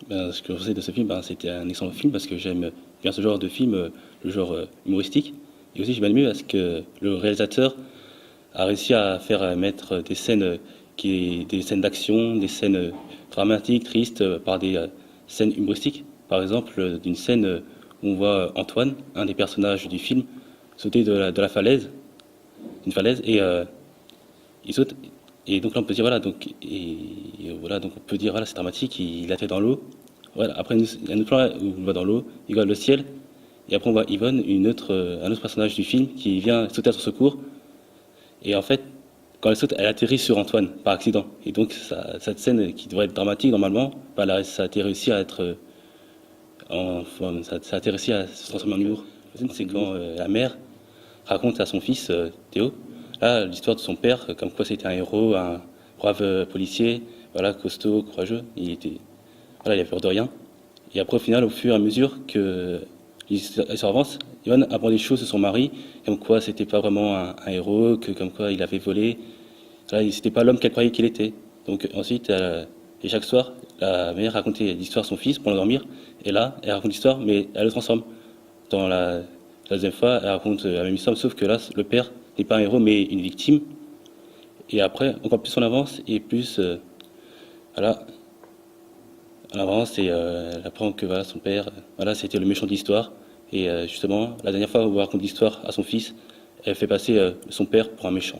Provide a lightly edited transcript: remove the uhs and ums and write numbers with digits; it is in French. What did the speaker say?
Ce que je sais de ce film, c'était un excellent film parce que j'aime bien ce genre de film, le genre humoristique. Et aussi, j'ai bien aimé parce que le réalisateur a réussi à faire mettre des scènes des scènes d'action, des scènes dramatiques, tristes, par des scènes humoristiques. Par exemple, d'une scène où on voit Antoine, un des personnages du film, sauter de la falaise, une falaise, et il saute. Et donc là, on peut dire, voilà, voilà, donc on peut dire, voilà, c'est dramatique, il a fait dans l'eau. Voilà, après, il y a un autre plan où on le voit dans l'eau, il regarde le ciel, et après, on voit Yvonne, un autre personnage du film, qui vient sauter à son secours. Et en fait, quand elle saute, elle atterrit sur Antoine, par accident. Et donc, cette scène qui devrait être dramatique, normalement, ça a été réussi à être, ça a été réussi à se transformer en humour. C'est quand la mère raconte à son fils, Théo, là, l'histoire de son père, comme quoi c'était un héros, un brave policier, voilà, costaud, courageux. Voilà, il avait peur de rien. Et après, au final, au fur et à mesure que l'histoire avance, Ivan apprend des choses sur son mari, comme quoi c'était pas vraiment un héros, que comme quoi il avait volé. Voilà, c'était pas l'homme qu'elle croyait qu'il était. Donc ensuite, et chaque soir, la mère racontait l'histoire à son fils pour l'endormir. Et là, elle raconte l'histoire, mais elle le transforme. La deuxième fois, elle raconte la même histoire, sauf que là, le père n'est pas un héros, mais une victime. Et après, encore plus on avance, et plus, voilà, on avance, et elle apprend que voilà, son père, voilà, c'était le méchant de l'histoire. Et justement, la dernière fois où elle raconte l'histoire à son fils, elle fait passer son père pour un méchant.